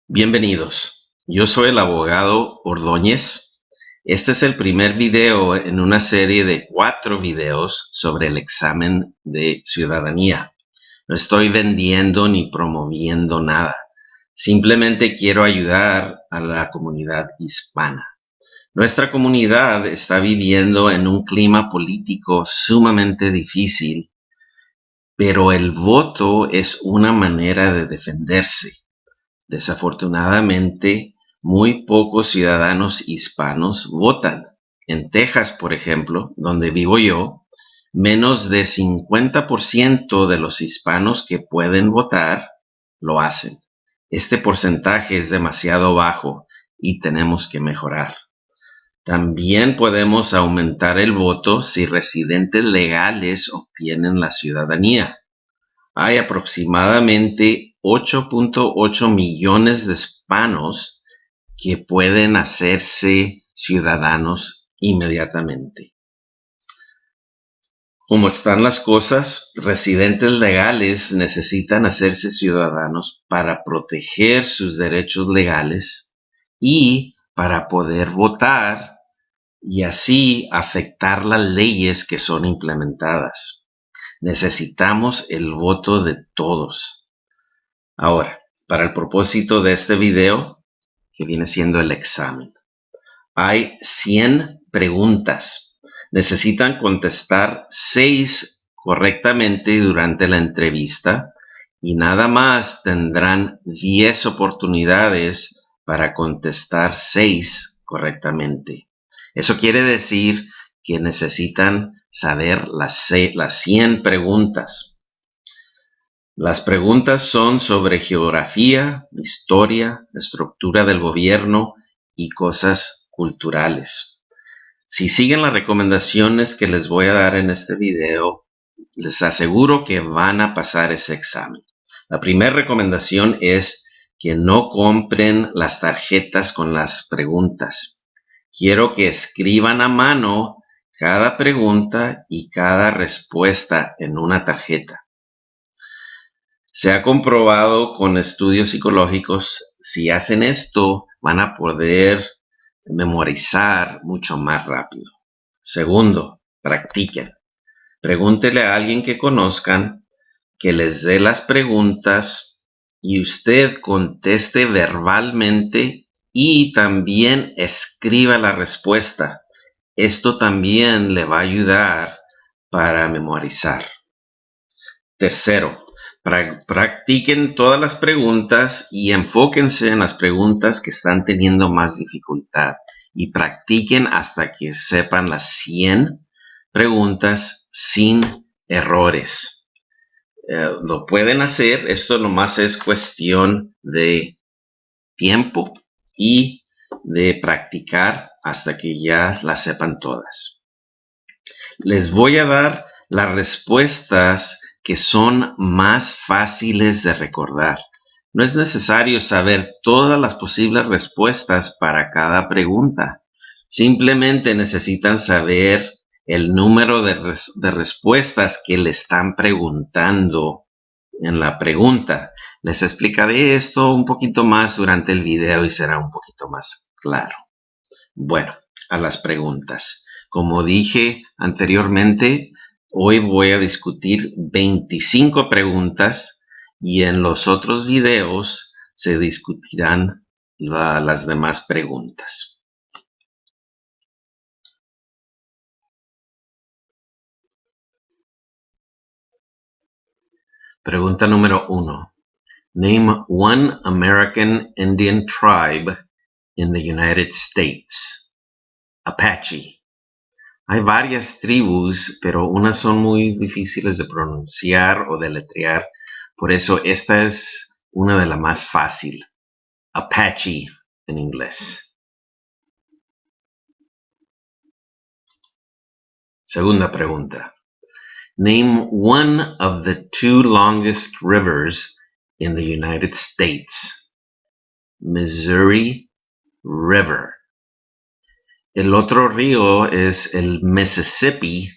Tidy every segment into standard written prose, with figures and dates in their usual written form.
Bienvenidos. Yo soy el abogado Ordóñez. Este es el primer video en una serie de 4 videos sobre el examen de ciudadanía. No estoy vendiendo ni promoviendo nada. Simplemente quiero ayudar a la comunidad hispana. Nuestra comunidad está viviendo en un clima político sumamente difícil, pero el voto es una manera de defenderse. Desafortunadamente, muy pocos ciudadanos hispanos votan. En Texas, por ejemplo, donde vivo yo, menos de 50% de los hispanos que pueden votar lo hacen. Este porcentaje es demasiado bajo y tenemos que mejorar. También podemos aumentar el voto si residentes legales obtienen la ciudadanía. Hay aproximadamente 8.8 millones de hispanos que pueden hacerse ciudadanos inmediatamente. Como están las cosas, residentes legales necesitan hacerse ciudadanos para proteger sus derechos legales y para poder votar y así afectar las leyes que son implementadas. Necesitamos el voto de todos. Ahora, para el propósito de este video, que viene siendo el examen, hay 100 preguntas. Necesitan contestar 6 correctamente durante la entrevista y nada más tendrán 10 oportunidades para contestar 6 correctamente. Eso quiere decir que necesitan saber las 100 preguntas. Las preguntas son sobre geografía, historia, estructura del gobierno y cosas culturales. Si siguen las recomendaciones que les voy a dar en este video, les aseguro que van a pasar ese examen. La primera recomendación es que no compren las tarjetas con las preguntas. Quiero que escriban a mano cada pregunta y cada respuesta en una tarjeta. Se ha comprobado con estudios psicológicos, si hacen esto, van a poder memorizar mucho más rápido. Segundo, practiquen. Pregúntele a alguien que conozcan que les dé las preguntas y usted conteste verbalmente y también escriba la respuesta. Esto también le va a ayudar para memorizar. Tercero, practiquen todas las preguntas y enfóquense en las preguntas que están teniendo más dificultad y practiquen hasta que sepan las 100 preguntas sin errores. Lo pueden hacer, esto nomás es cuestión de tiempo y de practicar hasta que ya las sepan todas. Les voy a dar las respuestas que son más fáciles de recordar. No es necesario saber todas las posibles respuestas para cada pregunta. Simplemente necesitan saber el número de respuestas que le están preguntando en la pregunta. Les explicaré esto un poquito más durante el video y será un poquito más claro. Bueno, a las preguntas. Como dije anteriormente, hoy voy a discutir 25 preguntas y en los otros videos se discutirán las demás preguntas. Pregunta número 1. Name one American Indian tribe in the United States. Apache. Hay varias tribus, pero unas son muy difíciles de pronunciar o deletrear. Por eso esta es una de las más fácil. Apache en inglés. Segunda pregunta. Name one of the 2 longest rivers in the United States. Missouri River. El otro río es el Mississippi,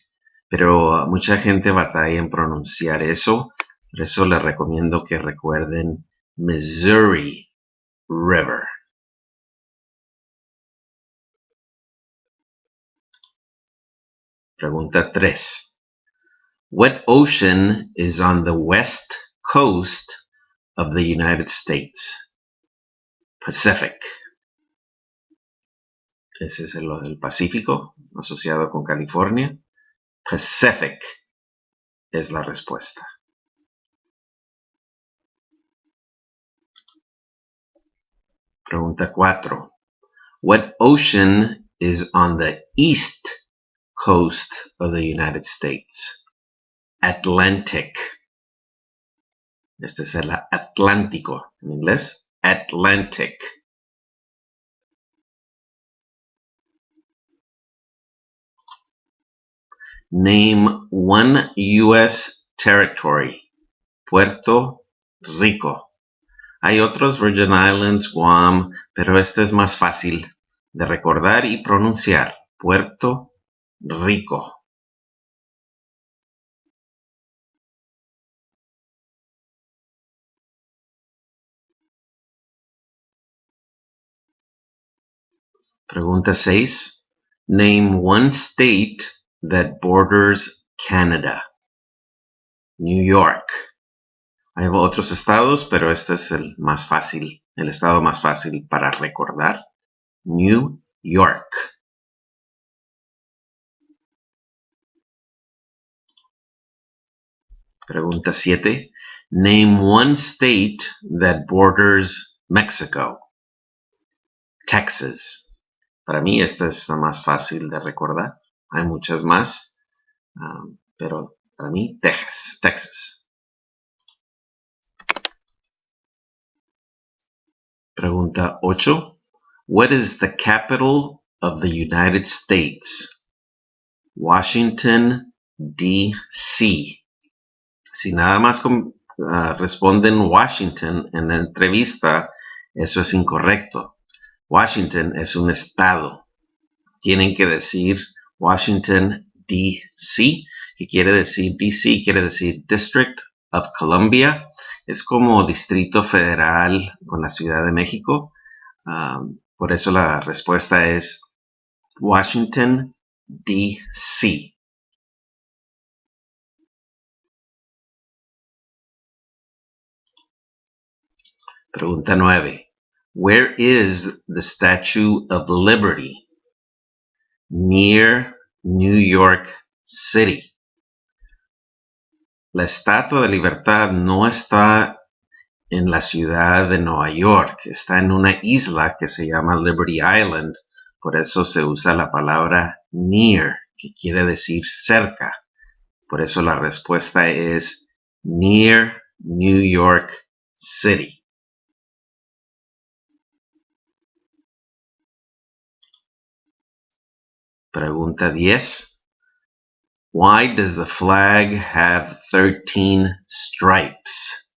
pero mucha gente batalla en pronunciar eso. Por eso les recomiendo que recuerden Missouri. River. Pregunta 3. What ocean is on the west coast of the United States? Pacific. Ese es el Pacífico, asociado con California. Pacific es la respuesta. Pregunta 4. What ocean is on the east coast of the United States? Atlantic. Este es el Atlántico en inglés. Atlantic. Name one U.S. territory. Puerto Rico. Hay otros Virgin Islands, Guam, pero este es más fácil de recordar y pronunciar. Puerto Rico. Pregunta 6. Name one state that borders Canada. New York. Hay otros estados, pero este es el más fácil, el estado más fácil para recordar. New York. Pregunta 7. Name one state that borders Mexico. Texas. Para mí esta es la más fácil de recordar. Hay muchas más, pero para mí Texas. Pregunta 8. What is the capital of the United States? Washington, D.C. Si nada más responden Washington en la entrevista, eso es incorrecto. Washington es un estado. Tienen que decir Washington, D.C., que quiere decir D.C., quiere decir District of Columbia. Es como Distrito Federal con la Ciudad de México. Por eso la respuesta es Washington, D.C. Pregunta 9. Where is the Statue of Liberty? Near New York City. La Estatua de Libertad no está en la ciudad de Nueva York, está en una isla que se llama Liberty Island, por eso se usa la palabra near, que quiere decir cerca. Por eso la respuesta es near New York City. Pregunta 10. Why does the flag have 13 stripes?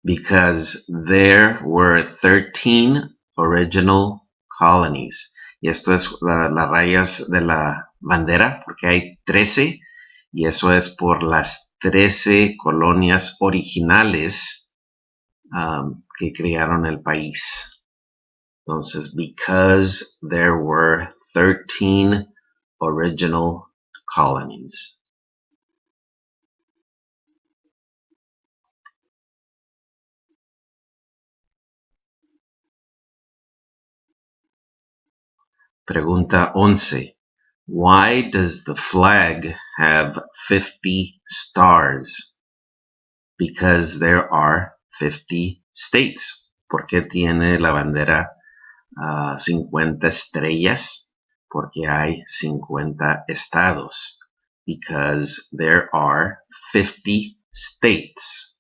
Because there were 13 original colonies. Y esto es las rayas de la bandera, porque hay 13, y eso es por las 13 colonias originales que crearon el país. Entonces, because there were 13 original colonies. Pregunta 11. Why does the flag have 50 stars? Because there are 50 states. ¿Por qué tiene la bandera 50 estrellas? Porque hay 50 estados. Because there are 50 states.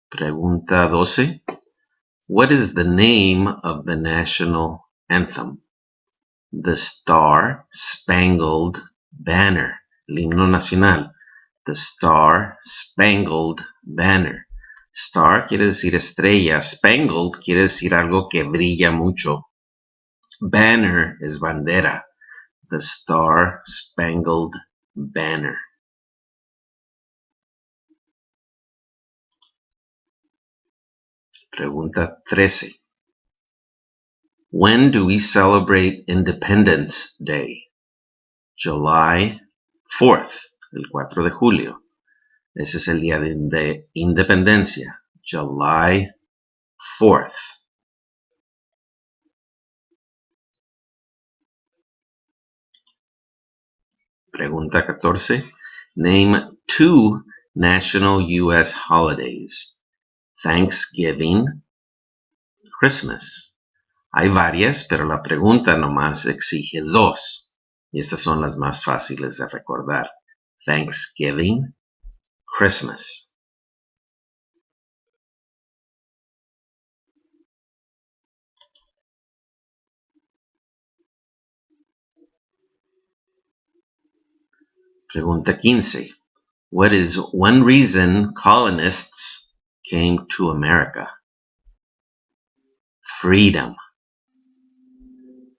Pregunta 12. What is the name of the national anthem? The Star Spangled Banner. El himno nacional. The Star Spangled Banner. Star quiere decir estrella. Spangled quiere decir algo que brilla mucho. Banner es bandera. The Star Spangled Banner. Pregunta 13. When do we celebrate Independence Day? July 4th, el 4 de julio. Ese es el día de independencia. July 4th. Pregunta 14. Name 2 national U.S. holidays. Thanksgiving, Christmas. Hay varias, pero la pregunta nomás exige 2. Y estas son las más fáciles de recordar. Thanksgiving, Christmas. Pregunta 15. What is one reason colonists came to America? Freedom.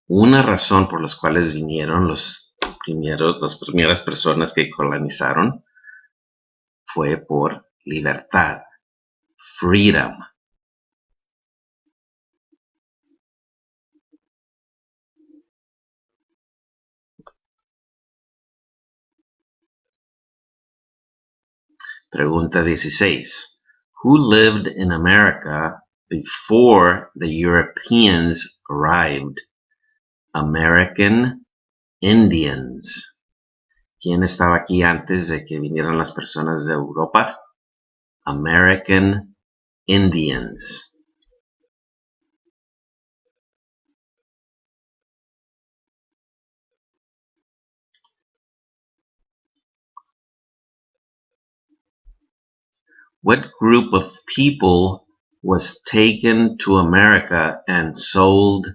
Una razón por las cuales vinieron las primeras personas que colonizaron fue por libertad. Freedom. Pregunta 16. Who lived in America before the Europeans arrived? American Indians. ¿Quién estaba aquí antes de que vinieran las personas de Europa? American Indians. What group of people was taken to America and sold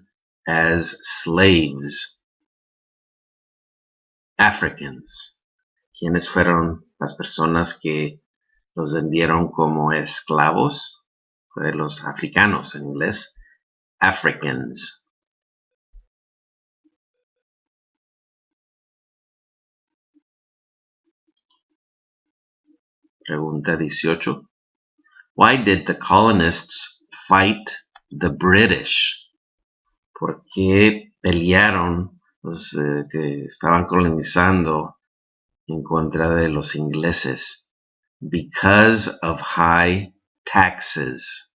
as slaves? Africans. ¿Quiénes fueron las personas que los vendieron como esclavos? Fue los africanos en inglés. Africans. Pregunta 18. Why did the colonists fight the British? ¿Por qué pelearon los que estaban colonizando en contra de los ingleses? Because of high taxes.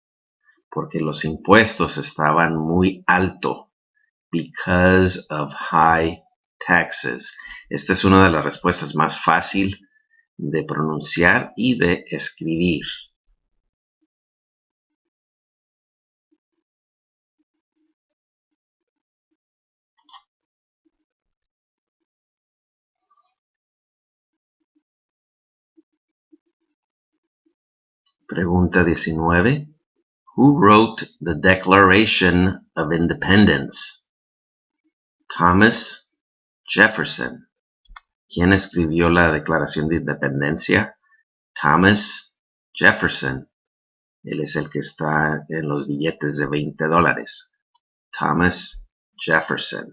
Porque los impuestos estaban muy altos. Because of high taxes. Esta es una de las respuestas más fáciles de pronunciar y de escribir. Pregunta 19. Who wrote the Declaration of Independence? Thomas Jefferson. ¿Quién escribió la Declaración de Independencia? Thomas Jefferson. Él es el que está en los billetes de $20. Thomas Jefferson.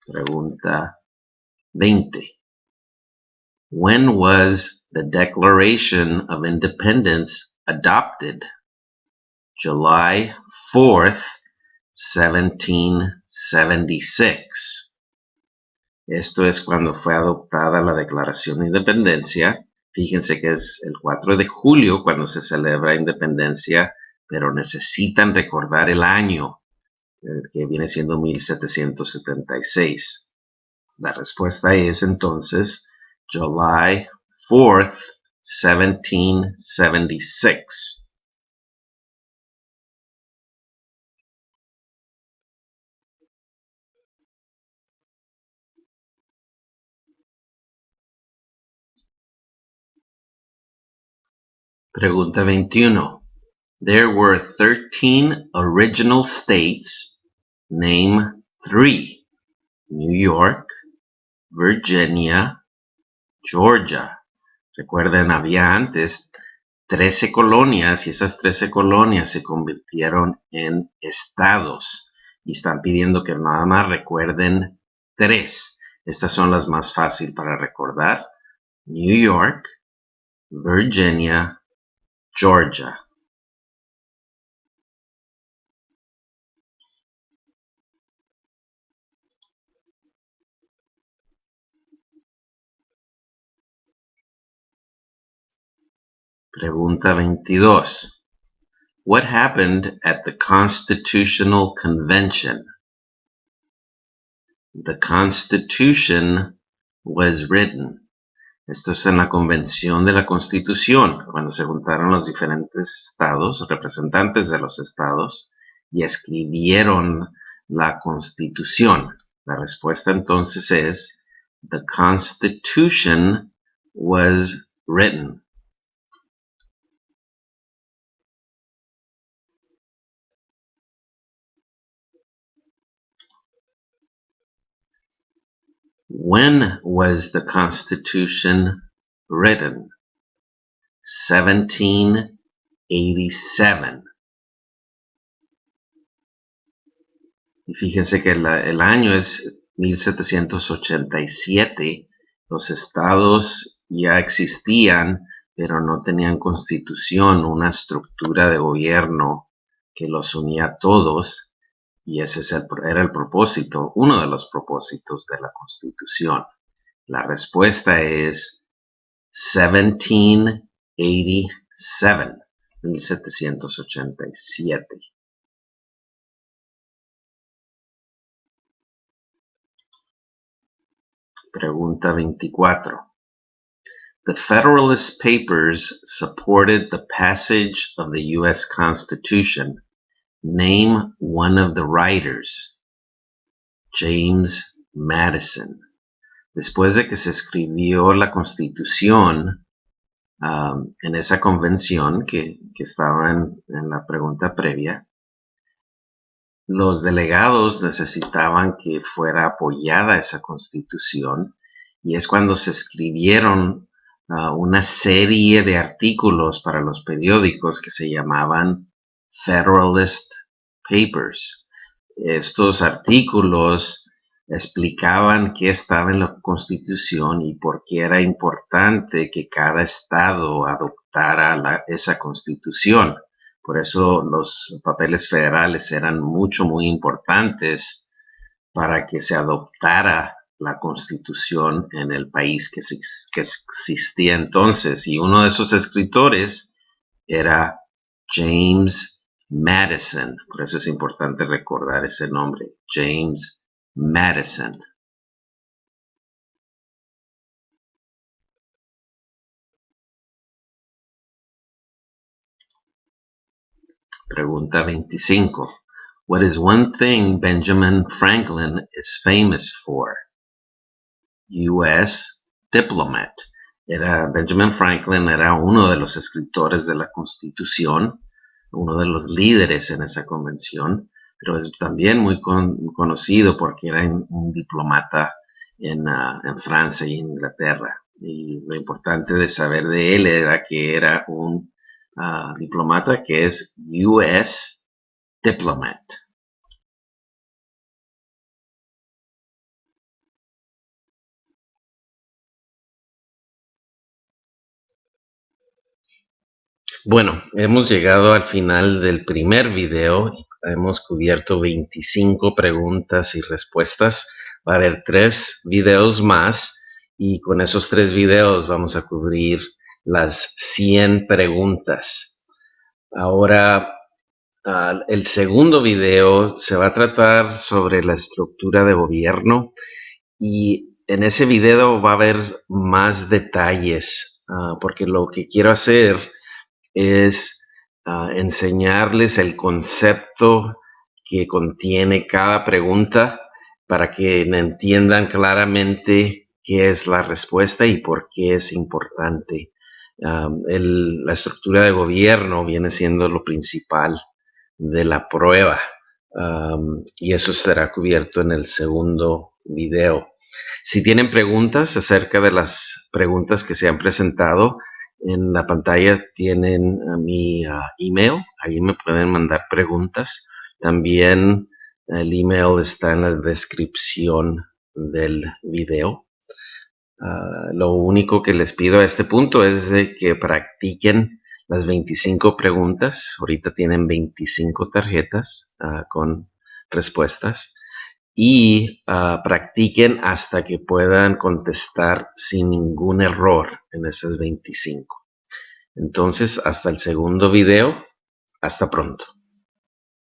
Pregunta 20. When was the Declaration of Independence adopted? July 4th, 1776. Esto es cuando fue adoptada la Declaración de Independencia. Fíjense que es el 4 de julio cuando se celebra Independencia, pero necesitan recordar el año, que viene siendo 1776. La respuesta es entonces July 4th, 1776. Pregunta 21. There were 13 original states. Name 3. New York, Virginia, Georgia. Recuerden, había antes 13 colonias y esas 13 colonias se convirtieron en estados y están pidiendo que nada más recuerden 3. Estas son las más fáciles para recordar. New York, Virginia Georgia. Pregunta 22. What happened at the Constitutional Convention? The Constitution was written. Esto es en la convención de la Constitución, cuando se juntaron los diferentes estados, representantes de los estados, y escribieron la Constitución. La respuesta entonces es, the Constitution was written. When was the Constitution written? 1787. Y fíjense que el año es 1787. Los estados ya existían, pero no tenían constitución, una estructura de gobierno que los unía a todos. Y ese era el propósito, uno de los propósitos de la Constitución. La respuesta es 1787. Pregunta 24. The Federalist Papers supported the passage of the U.S. Constitution. Name one of the writers. James Madison. Después de que se escribió la Constitución, en esa convención que estaba en la pregunta previa, los delegados necesitaban que fuera apoyada esa Constitución, y es cuando se escribieron una serie de artículos para los periódicos que se llamaban Federalist Papers. Estos artículos explicaban qué estaba en la Constitución y por qué era importante que cada estado adoptara esa Constitución. Por eso los papeles federales eran muy importantes para que se adoptara la Constitución en el país que existía entonces. Y uno de esos escritores era James Madison. Por eso es importante recordar ese nombre, James Madison. Pregunta 25. What is one thing Benjamin Franklin is famous for? U.S. diplomat. Benjamin Franklin era uno de los escritores de la Constitución, uno de los líderes en esa convención, pero es también muy conocido porque era un diplomata en Francia y Inglaterra. Y lo importante de saber de él era que era un diplomata que es U.S. diplomat. Bueno, hemos llegado al final del primer video. Hemos cubierto 25 preguntas y respuestas. Va a haber 3 videos más y con esos 3 videos vamos a cubrir las 100 preguntas. Ahora, el segundo video se va a tratar sobre la estructura de gobierno y en ese video va a haber más detalles porque lo que quiero hacer es enseñarles el concepto que contiene cada pregunta para que entiendan claramente qué es la respuesta y por qué es importante. La estructura de gobierno viene siendo lo principal de la prueba y eso será cubierto en el segundo video. Si tienen preguntas acerca de las preguntas que se han presentado, en la pantalla tienen mi email, ahí me pueden mandar preguntas. También el email está en la descripción del video. Lo único que les pido a este punto es de que practiquen las 25 preguntas. Ahorita tienen 25 tarjetas con respuestas. Y practiquen hasta que puedan contestar sin ningún error en esas 25. Entonces, hasta el segundo video. Hasta pronto.